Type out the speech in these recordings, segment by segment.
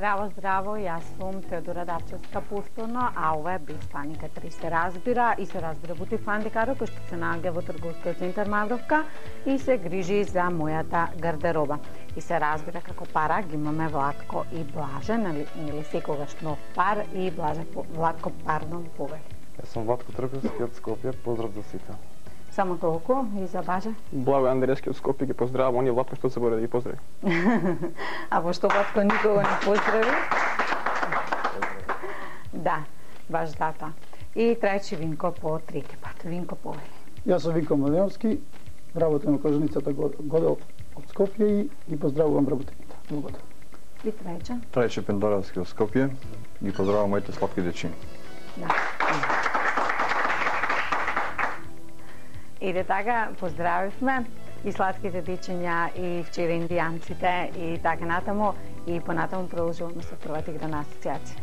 Здраво, здраво, јас сум Теодора Давчевска повторно, а ова е без паника 3 се разбира и се разбира бутик Фандикаро, кој што се наоѓа во трговскиот центар Мавровка и се грижи за мојата гардероба. И се разбира како пара ги имаме Владко и Блаже, нели секогаш нов пар и Блаже Владко, пардон, повели. Јас сум Владко Трпевски од Скопје, поздрав за сите. Само толку и за Баже? Благо Андреевски од Скопје ги поздравам, он е Владко што заборави да ги поздрави. А пошто Владко никого не поздрави? Да, баш затоа. И трети Винко по трети пат. Винко повели. Јас сум Винко Младеновски, работам во коженицата Годел од Скопје и ги поздравувам работените. Благодарам. И трече? Трајче Пендоравски од Скопје, ги поздравувам моите сладки дечини. Да. Иде така, поздравивме и сладките дечиња, и вчера индијанците, и така натаму, и понатаму продолжуваме со првата игра на асоциација.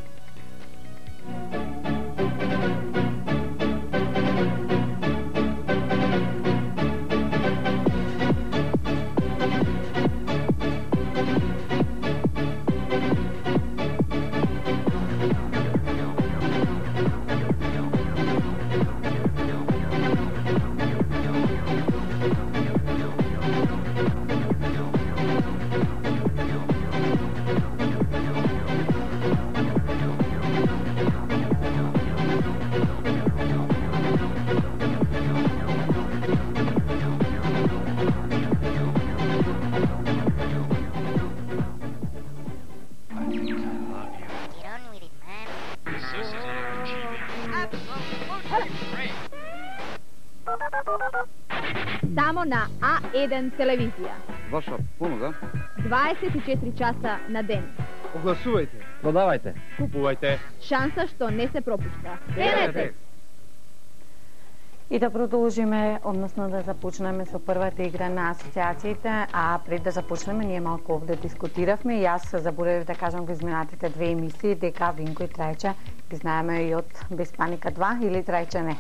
Само на А1 телевизија. Ваша понуда? 24 часа на ден. Огласувајте, продавајте, Купувајте. Шанса што не се пропушта. Денете! И да продолжиме, односно да започнеме со првата игра на асоциациите, а пред да започнеме, ние малку овде дискутиравме и јас заборавив да кажам во изминатите две емисии дека Винко и Трајче ги знаеме и од Без паника 2 или Трајче не?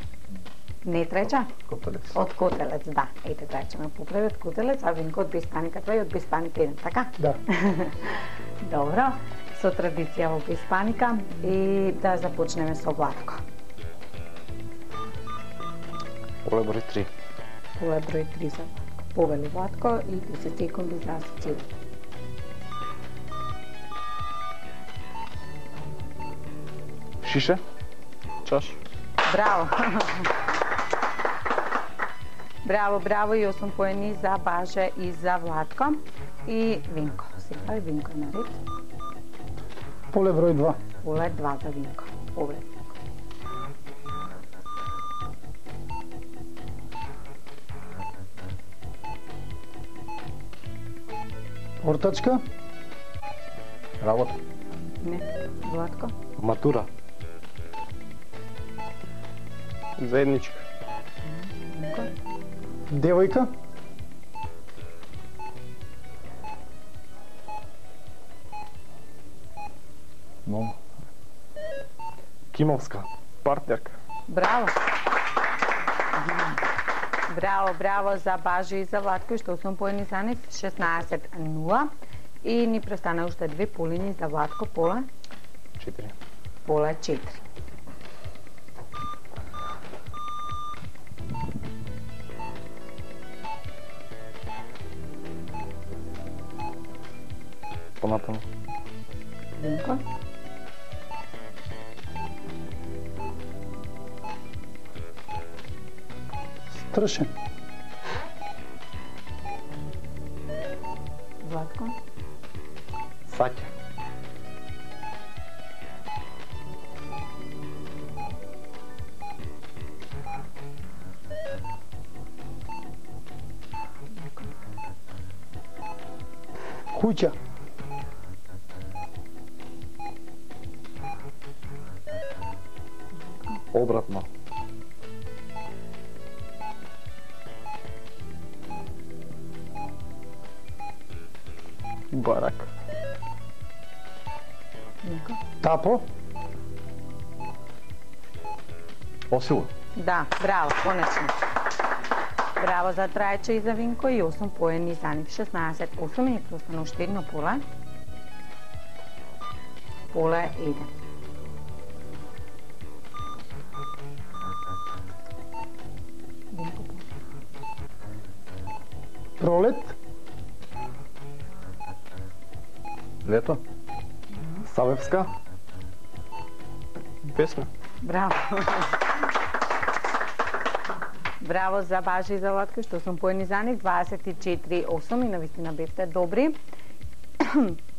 Не Трајче? Котелец. Од Котелец, да. Ете, Трајче ме поправи од Котелец, а Винко од Без паника 2 и од Без паника 1, така? Да. Добро, со традиција во Без паника и да започнеме со Владко. Поле број 3. Поле број 3 за Владко. Повели Владко и 10 секунди за асоцијата. Шише? Чаш. Браво! Браво, браво и 8 поени за Баже и за Владко. И Винко. Сега е Винко на ред. Поле број 2. Поле 2 за Винко. Повели. Ортачка. Работа. Не, Владко. Матура. Заедничка. Винко. Девојка. Но, Кимовска. Партнерка. Браво! Браво, браво за Баже и за Владко, што 8 поени за нив, 16-0. И ни престана уште 2 полини за Владко, поле 4. поле 4. Понатаму. Винко. Стршен. Владко. Саќа. Куќа. Обратно. Барак. Винко. Тапо. Осила. Да, браво, конечно. Браво за Трајче и за Винко и 8 поени за нив. 16-8 и ни простана уште едно поле. Поле 1. Пролет. Лето. Савевска. Весна. Браво. Браво за Бажи и за Владко, што сум поени за нив. 24-8 и навистина бевте добри.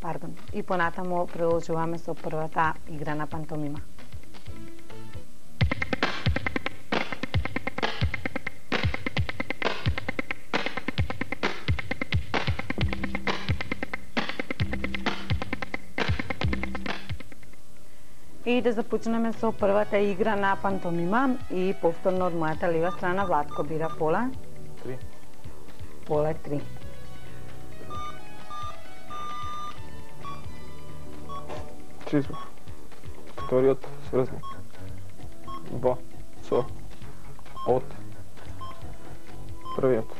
Пардон. И понатаму продолжуваме со првата игра на пантомима. И да започнеме со првата игра на пантомима и повторно од мојата лева страна Владко бира поле. 3. Поле 3. Чизов. Вториот сврзник. Во. Со. Од. Првиот.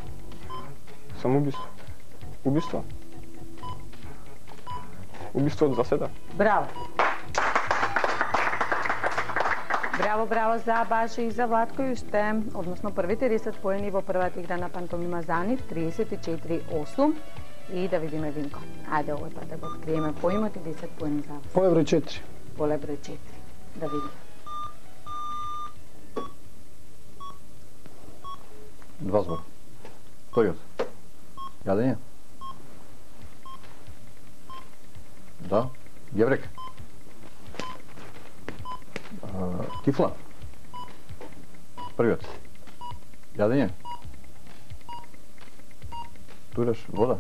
Самоубиство. Убиство. Убиство од заседа. Браво. Браво, браво за Бажи и за Владко и уште, односно првите 10 поени во првата игра на пантомима за нив, 34-8. И да видиме Винко. Ајде овој пат да го откриеме поимот и 10 поени за вас. Поле број 4. Поле број 4. Да видиме. 2 збор. Вториот. Јадење. Да. Геврек. Кифла. Првиот. Јадење. Тураш, вода.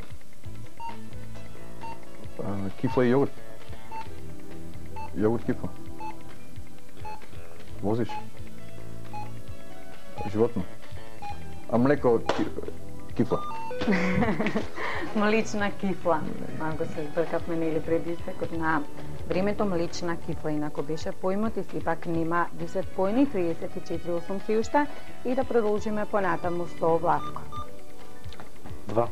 Кифла и јогурт. Јогурт кифла. Возиш. Животно. А млеко кифла. Млична кифла. Малку се збркавме нели пред истекот на времето. Млична кифла инако беше поимот и сепак нема 10 поени, 34-8 си уште и да продолжиме понатаму со Владко. 2.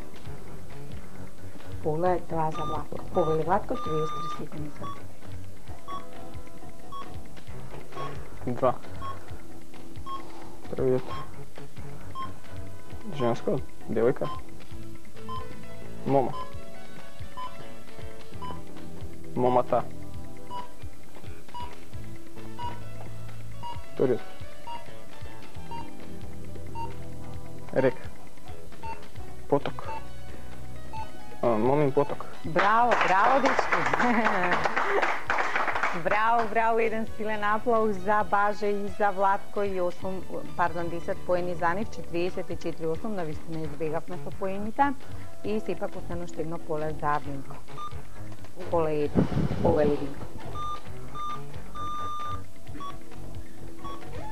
Поле 2 за Владко. Повели Владко 33 секунди за тебе. 2. Првиот. Женско. Девојка. Мома. Момата. Вториот. Река. Поток. Момин поток. Браво, браво, дечки. Браво, браво, еден силен аплауз за Баже и за Владко и 10 поени за нив, 44-8, навистина избегавме со поените и сепак остана уште едно поле за Винко. Поле 1, повели Винко.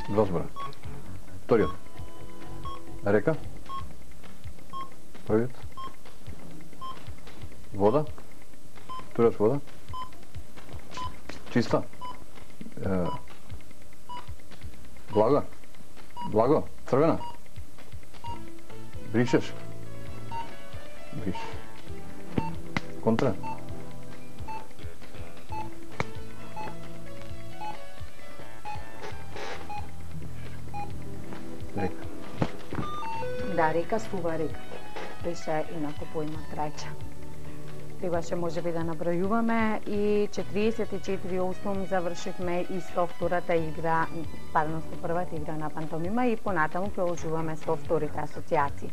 2 збора. Вториот. Река. Првиот. Вода. Тураш вода. Чиста. Блага. Благо. Црвена. Бришеш. Бриш. Контра. Река. Да, река, сува река. Беше инако поима трајча. Требаше можеби да набројуваме и 44-8 завршивме и со втората игра, пардон, со првата игра на пантомима и понатаму продолжуваме со вторите асоциации.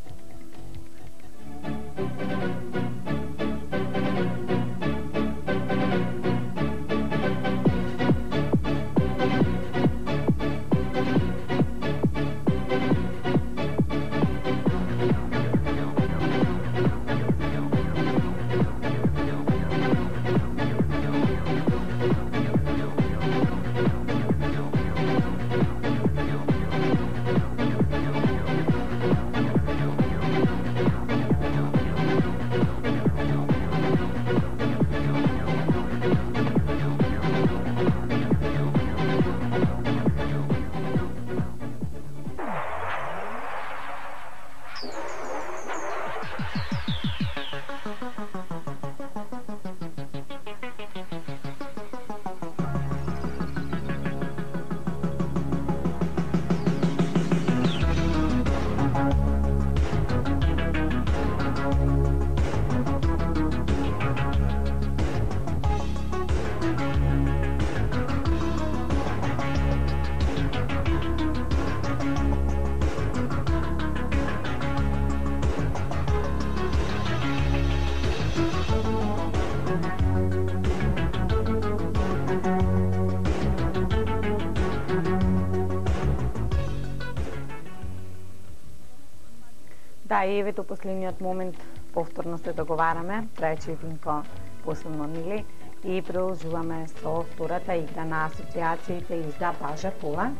Да, и еве до последниот момент повторно се договараме, трајче Винко посебно нели, и продолжуваме со втората игра на асоциациите и за Бажа поле.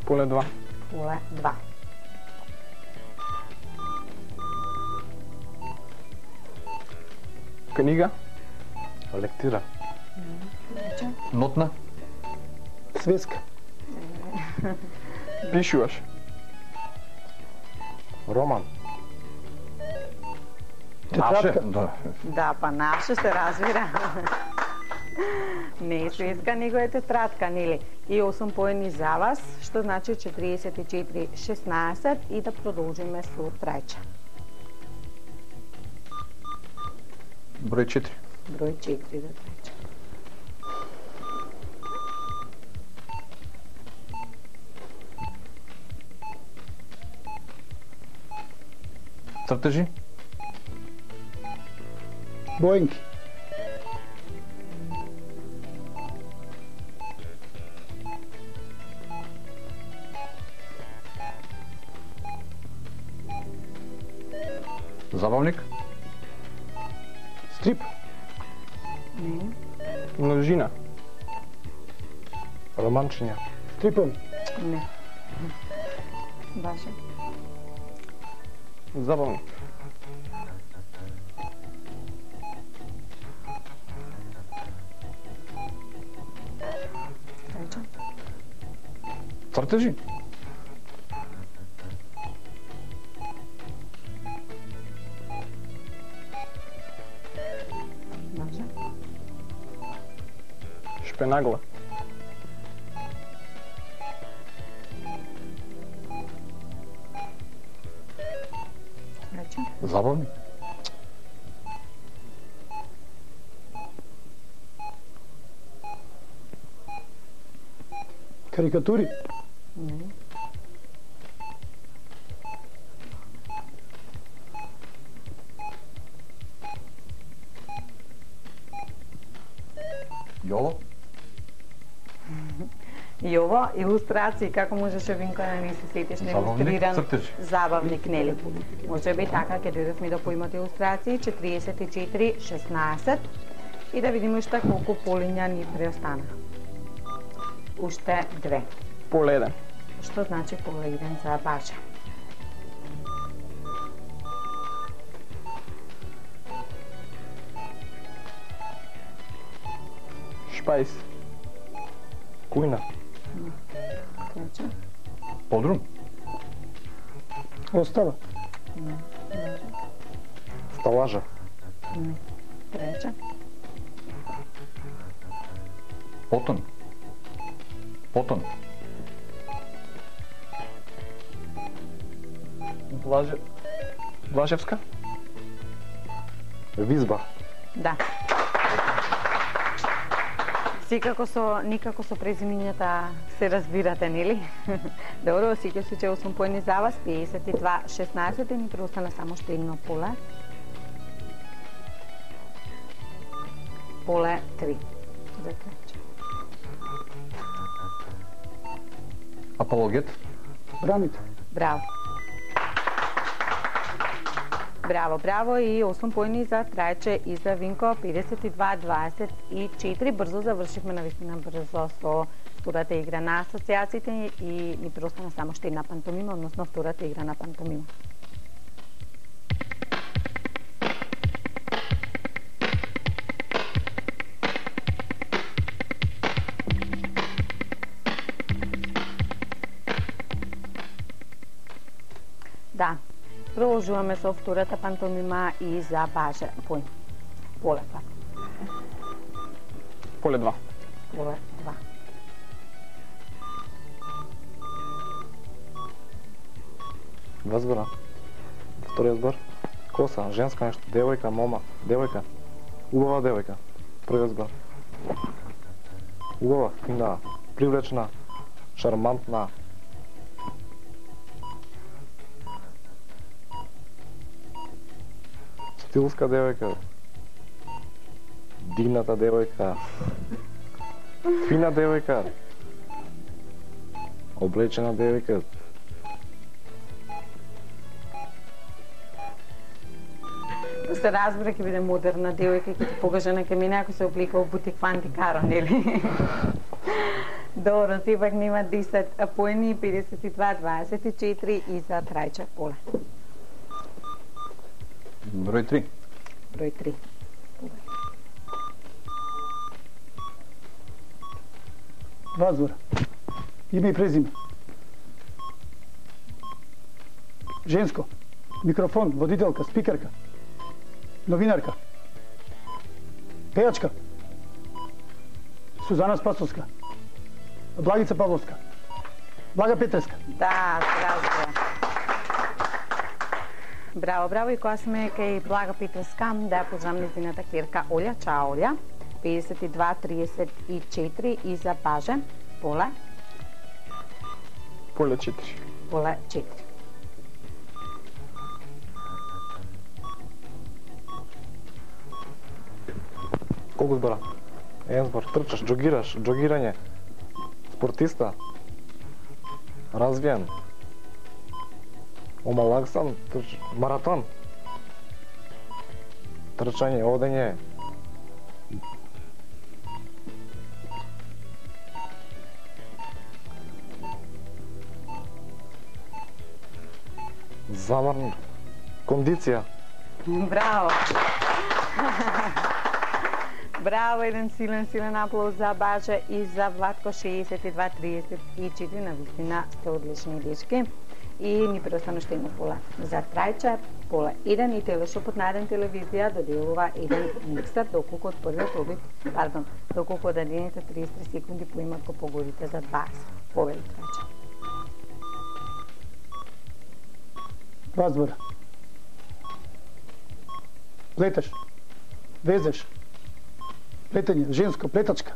Поле 2. Поле 2. Книга. Лектира. Нотна. Свеска. Пишуваш. Роман. Тетрадка. Да. Да, па наше се разбира. Не е свеска, него е тетрадка, нели? И 8 поени за вас, што значи 44-16 и да продолжиме со трајче. Број 4. Број 4 за трајче. Цртежи. Боинки. Забавник. Стрип. Не. Множина. Романчиња. Стрипови. Не. Баше. Забавник. Трајче. Цртежи. Баше. Шпенагла. Трајче. Забавник. Карикатури. Не. Јоло. И ово, илустрации, како можеше Винко да не се сетиш на Забавник, илустриран цртежи. забавник, нели? Може би така, ќе дојдовме до поимот илустрации, 44-16 и да видиме уште колку полиња ни преостана. Уште 2. Поле 1. Што значи поле 1 за Бажа? Шпајс. Кујна. Трајче. Подрум. Остава. Сталажа. Не. Трајче. Потон. Потон. Блажевска. Визба. Да. Никако со презимињата се разбирате, нели? Добро, во секој случај 8 поени за вас, 52-16 и ни преостана само што едно поле. Поле 3. За трајче. Апологет. Бранител. Браво. Браво, браво и 8 поени за трајче и за Винко, 52-24. Брзо завршивме, навистина брзо со втората игра на асоциациите и ни преостана само што една пантомима, односно втората игра на пантомима. Да, продолжуваме со втората пантомима и за Бажа. Поле 2. Поле 2. Поле 2. Два збора. Вториот збор. Коса, женска нешто, девојка, мома, девојка. Убава девојка. Првиот збор. Убава, фина, привлечна, шармантна. Стилска девојка. Дигната девојка. Фина девојка. Облечена девојка. Што се разбира, ќе биде модерна девојка, ќе ти покаже на кемина ако се обликува в бутик Фанти Каро, нели? Добро, сепак нема 10 поени, 52-24 и за Трајче Поле. Број 3. Број 3. Вазвора. Име и презиме. Женско. Микрофон, водителка, спикерка. Новинарка. Пејачка. Сузана Спасовска. Благица Павловска. Блага Петреска. Да, разбира. Браво, браво, и кога сме кај Блага Петреска, да ја познам незината керка Олја, чао Олја. 52-34 и за Баже, Поле. Поле 4. Поле 4. Колку збора? Еден збор. Трчаш, джогираш, джогирање. Спортиста. Развиен. Омалаксан, маратон. Трчање, одење. Замрн. Кондиција. Браво! Браво, еден силен аплауз за Баже и за Владко 62-34, на вистина сте одлични дечки. И ни преостана уште едно поле за Трајче, Поле 1 и Телешопот на Еден телевизија доделува еден миксер доколку од првиот обид, доколку од 1:33 секунди поимат го погодите за 20. Повели Трајче. Вазвора. Плетеш. Везеш. Плетење, женско, плетачка.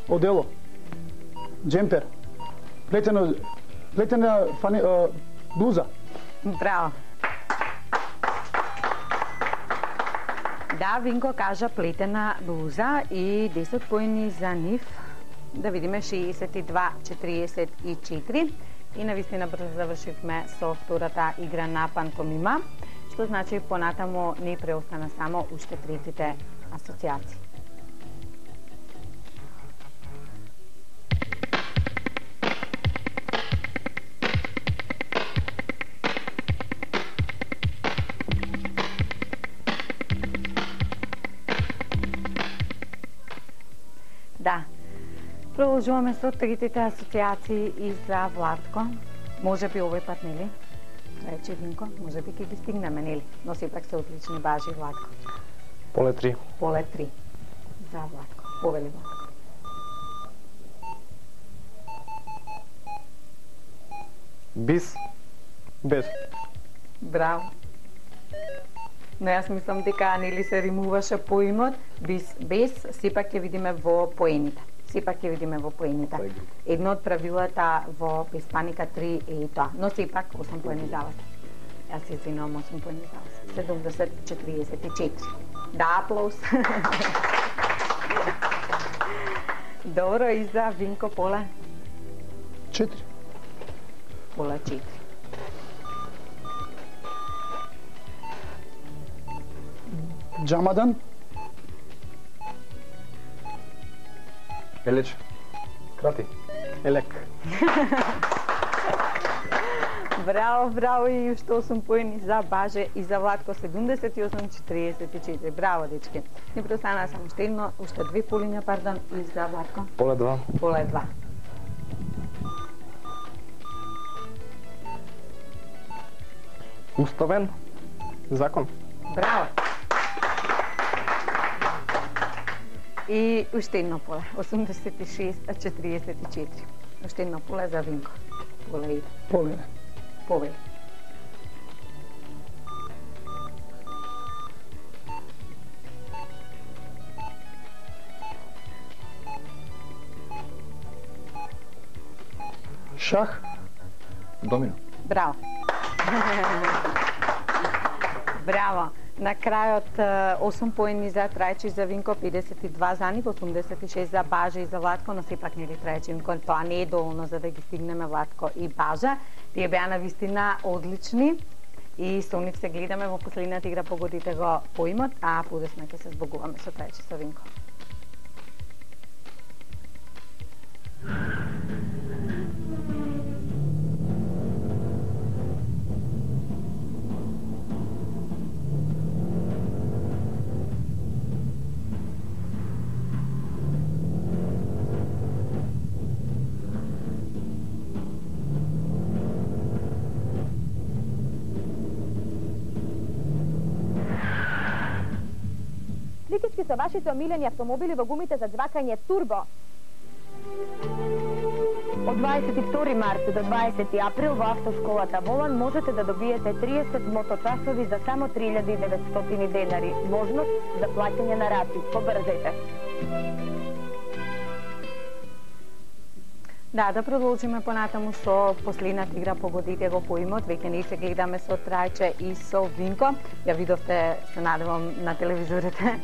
Одело. Джемпер. Плетена блуза. Браво. Да, Винко кажа плетена блуза и 10 поени за нив. Да видиме 62-44. И навистина брзо завршивме со втората игра на пантомима, што значи понатамо ни преостана само уште третите асоциации. Да. Продолжуваме со третите асоциации и за Владко. Може би овој пат, нели? Рече Винко, може би ќе ги стигнеме, нели? Но сепак се отлични Бажи и Владко. Поле 3. Поле 3. За Владко. Повели Владко. Бис. Без. Браво. Но јас мислам дека нели се римуваше поимот, без, сепак ќе видиме во поените. Едно од правилата во Испаника 3 е тоа, но сепак 8 поени за вас. Јас се извинувам, 8 поени за вас. 70-44. Да, аплауз. Добро, и за Винко Поле? 4. Поле 4. Джамадан. Елеч. Крати. Елек. Браво и уште 8 поени за Баже и за Владко 78-44. Браво, дечки. Ни преостана само уште 2 полиња, и за Владко. Поле 2. Поле 2. Уставен. Закон. Браво. И уште едно поле, 86-44. Уште едно поле за Винко. Поле 1. Повели. Шах. Домино. Браво. Браво. На крајот 8 поени за Трајче и за Винко, 52 за нив, 86 за Бажа и за Владко, но сепак нели Трајче и Винко, тоа не е доволно за да ги стигнеме Владко и Бажа. Тие беа на вистина одлични и со нив се гледаме во последната игра, погодите го поимот, а подоцна ќе се збогуваме со Трајче и со Винко. Приказки со вашите омилени автомобили во гумите за џвакање турбо. Од 22 март до 20 април во автошколата Волан можете да добиете 30 моточасови за само 3900 денари. Можност за плаќање на рати. Побрзете! Да продолжиме понатаму со последната игра, погодите го поимот. Веќе не се гледаме со Трајче и со Винко. Ја видовте, се надевам, на телевизорите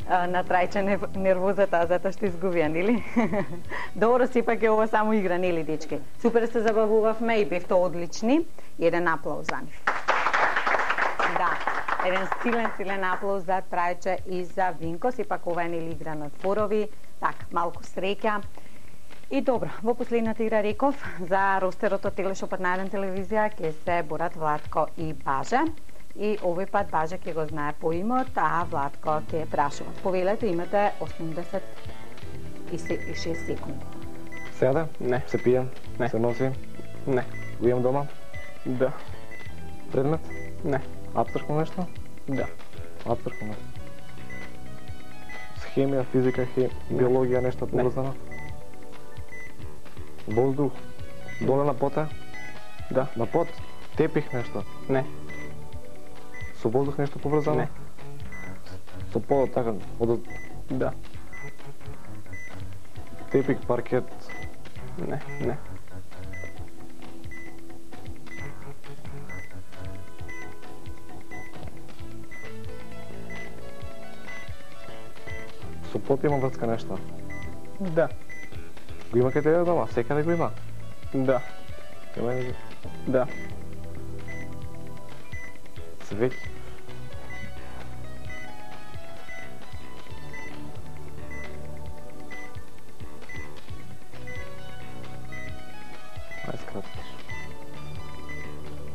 на Трајче нервозата затоа што изгубија, нели? Добро, сепак е ова само игра, нели, дечки? Супер се забавувавме и бевте одлични. Еден аплауз за нив. Да, еден силен аплауз за Трајче и за Винко. Сепак ова е нели игра на зборови, так, малку среќа. И добро, во последната игра реков за ростерот од Телешопот на еден телевизија ќе се борат Владко и Бажа. И овој пат Бажа ќе го знае по имот, а Владко ќе прашува. Повелете, имате 86 секунди. Се јаде? Не. Се пие? Не. Се носи? Не. Го имам дома? Да. Предмет? Не. Апстрактно нешто? Да. Апстрактно нешто. С хемија, физика, биологија, нешто поврзано? Воздух? Доле на пота? Да. На пот? Тепих нешто? Не. Со воздух нешто поврзано? Не. Со подот, така, од... Да. Тепик, паркет? Не. Не. Со пот има врска нешто? Да. Го има кај тебе дома? Секаде го има? Да. Кај мене? Да. Свеќ? Ај скратиш.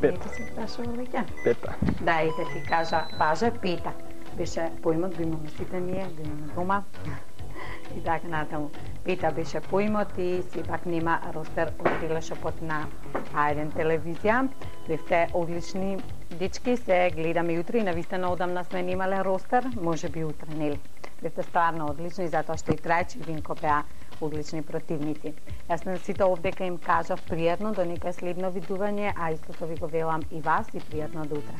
Пета. Ете си прашува веќе? Пета. Да, ете ти кажа Бажа, пета. Беше поимот, го имаме сите ние, го имаме дома. И така натаму. Пета беше поимот и сепак нема ростер од Телешопот на А1 телевизија. Бевте одлични дечки, се гледаме утре и навистина одамна сме немале ростер, може би утре, нели? Бевте стварно одлични, затоа што и Трајче и Винко беа одлични противници. Јас на сите овдека им кажав пријатно до некој следно видување, а истото ви го велам и вас и пријатно до утре.